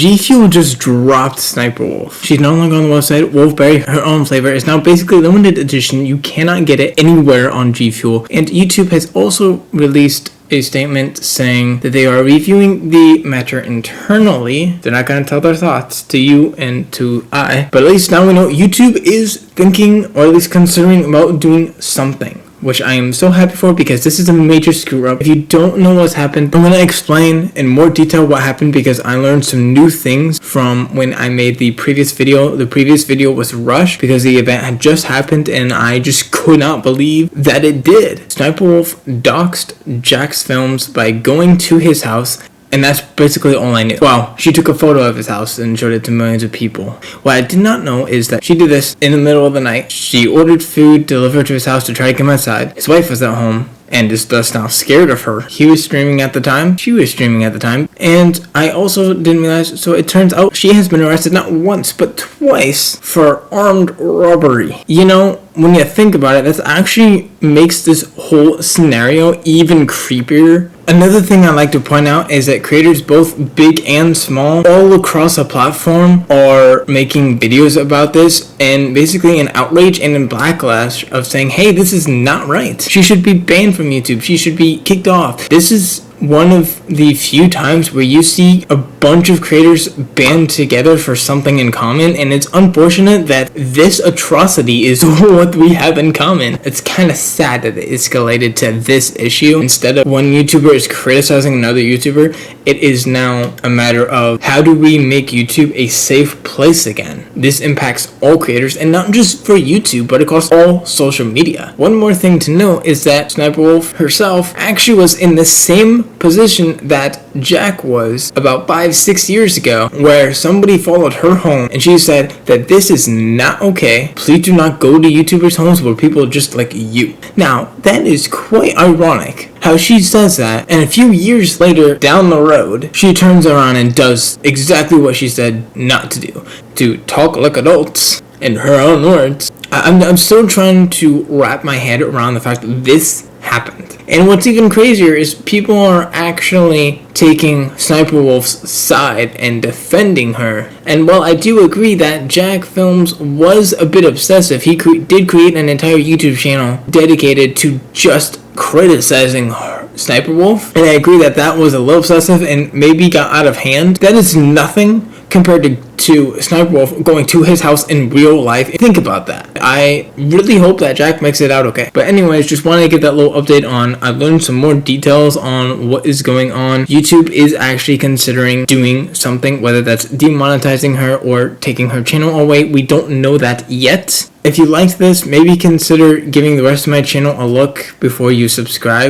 Gfuel just dropped Sniperwolf. She's no longer on the website. Wolfberry, her own flavor, is now basically limited edition. You cannot get it anywhere on Gfuel. And YouTube has also released a statement saying that they are reviewing the matter internally. They're not going to tell their thoughts to you and to I, but at least now we know YouTube is thinking, or at least considering about doing something, which I am so happy for, because this is a major screw up. If you don't know what's happened, I'm going to explain in more detail what happened, because I learned some new things from when I made the previous video. The previous video was rushed because the event had just happened and I just could not believe that it did. Sniperwolf doxed Jack's films by going to his house, and that's basically all I knew. Wow, she took a photo of his house and showed it to millions of people. What I did not know is that she did this in the middle of the night. She ordered food delivered to his house to try to get him outside. His wife was at home and is thus now scared of her. He was streaming at the time. She was streaming at the time. And I also didn't realize, so it turns out she has been arrested not once, but twice for armed robbery. You know, when you think about it, that actually makes this whole scenario even creepier. Another thing I like to point out is that creators, both big and small, all across a platform are making videos about this, and basically an outrage and a backlash of saying, hey, this is not right. She should be banned from YouTube. She should be kicked off. This is one of the few times where you see a bunch of creators band together for something in common, and it's unfortunate that this atrocity is what we have in common. It's kind of sad that it escalated to this issue. Instead of one YouTuber is criticizing another YouTuber, it is now a matter of how do we make YouTube a safe place again. This impacts all creators, and not just for YouTube, but across all social media. One more thing to note is that Sniperwolf herself actually was in the same position that Jack was about 5-6 years ago, where somebody followed her home and she said that this is not okay. Please do not go to YouTubers' homes where people just like you. Now, that is quite ironic how she says that, and a few years later down the road, she turns around and does exactly what she said not to do, to talk like adults, in her own words. I'm still trying to wrap my head around the fact that this happened. And what's even crazier is people are actually taking Sniperwolf's side and defending her. And while I do agree that Jack Films was a bit obsessive, he did create an entire YouTube channel dedicated to just criticizing Sniperwolf, and I agree that that was a little obsessive and maybe got out of hand. That is nothing compared to Sniperwolf going to his house in real life. Think about that. I really hope that Jack makes it out okay. But anyways, just wanted to get that little update on. I learned some more details on what is going on. YouTube is actually considering doing something, whether that's demonetizing her or taking her channel away. We don't know that yet. If you liked this, maybe consider giving the rest of my channel a look before you subscribe.